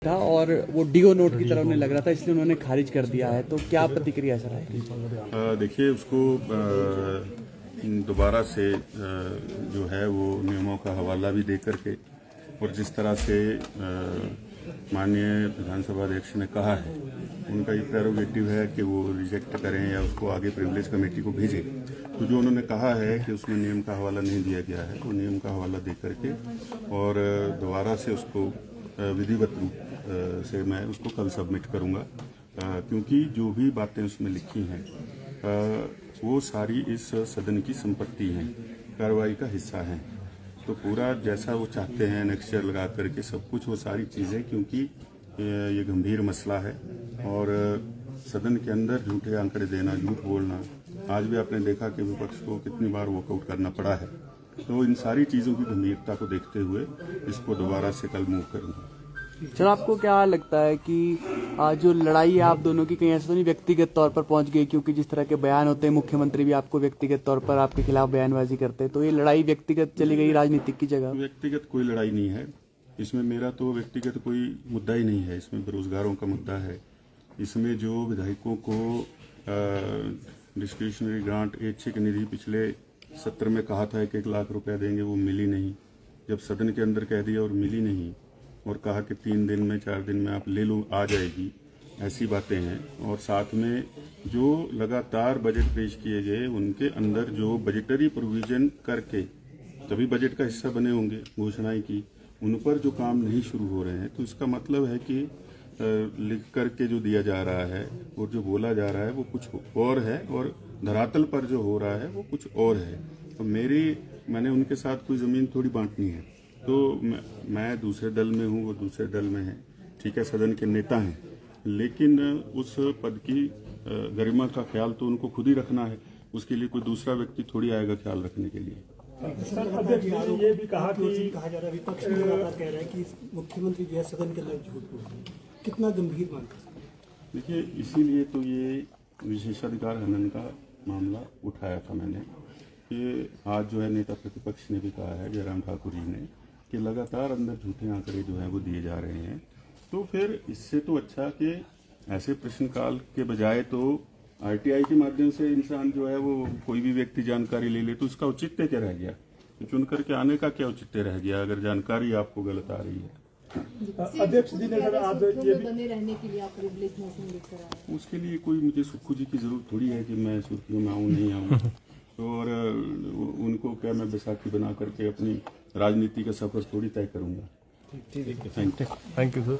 था और वो डीओ नोट की तरह उन्हें लग रहा था, इसलिए उन्होंने खारिज कर दिया है। तो क्या प्रतिक्रिया सर है? देखिए, उसको दोबारा से जो है वो नियमों का हवाला भी दे करके और जिस तरह से माननीय विधानसभा अध्यक्ष ने कहा है, उनका ये प्रेरोगेटिव है कि वो रिजेक्ट करें या उसको आगे प्रिविलेज कमेटी को भेजें। तो जो उन्होंने कहा है कि उसमें नियम का हवाला नहीं दिया गया है, वो नियम का हवाला दे करके और दोबारा से उसको विधिवत रूप से मैं उसको कल सबमिट करूंगा, क्योंकि जो भी बातें उसमें लिखी हैं वो सारी इस सदन की संपत्ति हैं, कार्रवाई का हिस्सा हैं। तो पूरा जैसा वो चाहते हैं नेक्स्ट लगा करके सब कुछ वो सारी चीज़ें, क्योंकि ये गंभीर मसला है और सदन के अंदर झूठे आंकड़े देना, झूठ बोलना, आज भी आपने देखा कि विपक्ष को कितनी बार वॉकआउट करना पड़ा है। तो इन सारी चीज़ों की गंभीरता को देखते हुए इसको दोबारा से कल मूव करूँगा। सर, आपको क्या लगता है कि जो लड़ाई है आप दोनों की कहीं ऐसा तो नहीं व्यक्तिगत तौर पर पहुंच गई? क्योंकि जिस तरह के बयान होते हैं, मुख्यमंत्री भी आपको व्यक्तिगत तौर पर आपके खिलाफ बयानबाजी करते हैं, तो ये लड़ाई व्यक्तिगत चली गई राजनीतिक की जगह? व्यक्तिगत कोई लड़ाई नहीं है इसमें, मेरा तो व्यक्तिगत कोई मुद्दा ही नहीं है। इसमें बेरोजगारों का मुद्दा है, इसमें जो विधायकों को डिस्क्रिशनरी ग्रांट ऐच्छिक निधि पिछले सत्र में कहा था 1-1 लाख रुपया देंगे, वो मिली नहीं। जब सदन के अंदर कह दिया और मिली नहीं और कहा कि 3 दिन में 4 दिन में आप ले लो, आ जाएगी, ऐसी बातें हैं। और साथ में जो लगातार बजट पेश किए गए उनके अंदर जो बजटरी प्रोविजन करके तभी बजट का हिस्सा बने होंगे, घोषणाएं की, उन पर जो काम नहीं शुरू हो रहे हैं, तो इसका मतलब है कि लिख करके जो दिया जा रहा है और जो बोला जा रहा है वो कुछ और है और धरातल पर जो हो रहा है वो कुछ और है। तो मैंने उनके साथ कोई जमीन थोड़ी बांटनी है। तो मैं दूसरे दल में हूँ, वो दूसरे दल में है, ठीक है, सदन के नेता हैं, लेकिन उस पद की गरिमा का ख्याल तो उनको खुद ही रखना है। उसके लिए कोई दूसरा व्यक्ति थोड़ी आएगा ख्याल रखने के लिए। सर, अध्यक्ष ने ये भी कहा कि कहा जा रहा है, विपक्ष में लगातार कह रहा है कि मुख्यमंत्री जो है सदन के अंदर झूठ बोल रहे हैं, कितना गंभीर मानते हैं? देखिए, इसीलिए तो ये विशेषाधिकार हनन का मामला उठाया था मैंने कि आज जो है नेता प्रतिपक्ष ने भी कहा है, जयराम ठाकुर जी ने, कि लगातार अंदर झूठे आंकड़े जो हैं वो दिए जा रहे हैं। तो फिर इससे तो अच्छा कि ऐसे प्रश्नकाल के बजाय तो आरटीआई के माध्यम से इंसान जो है वो कोई भी व्यक्ति जानकारी ले ले, तो इसका औचित्य क्या रह गया? चुन करके आने का क्या औचित्य रह गया अगर जानकारी आपको गलत आ रही है? अध्यक्ष जी ने आज ये बने रहने के लिए आप प्रिविलेज मोशन लेकर आए हैं। उसके लिए कोई मुझे सुक्खू जी की जरूरत थोड़ी है कि मैं सुर्खियों में आऊँ नहीं आऊँ। तो और उनको क्या मैं बैसाखी बना करके अपनी राजनीति का सफर थोड़ी तय करूंगा। ठीक है, थैंक यू सर।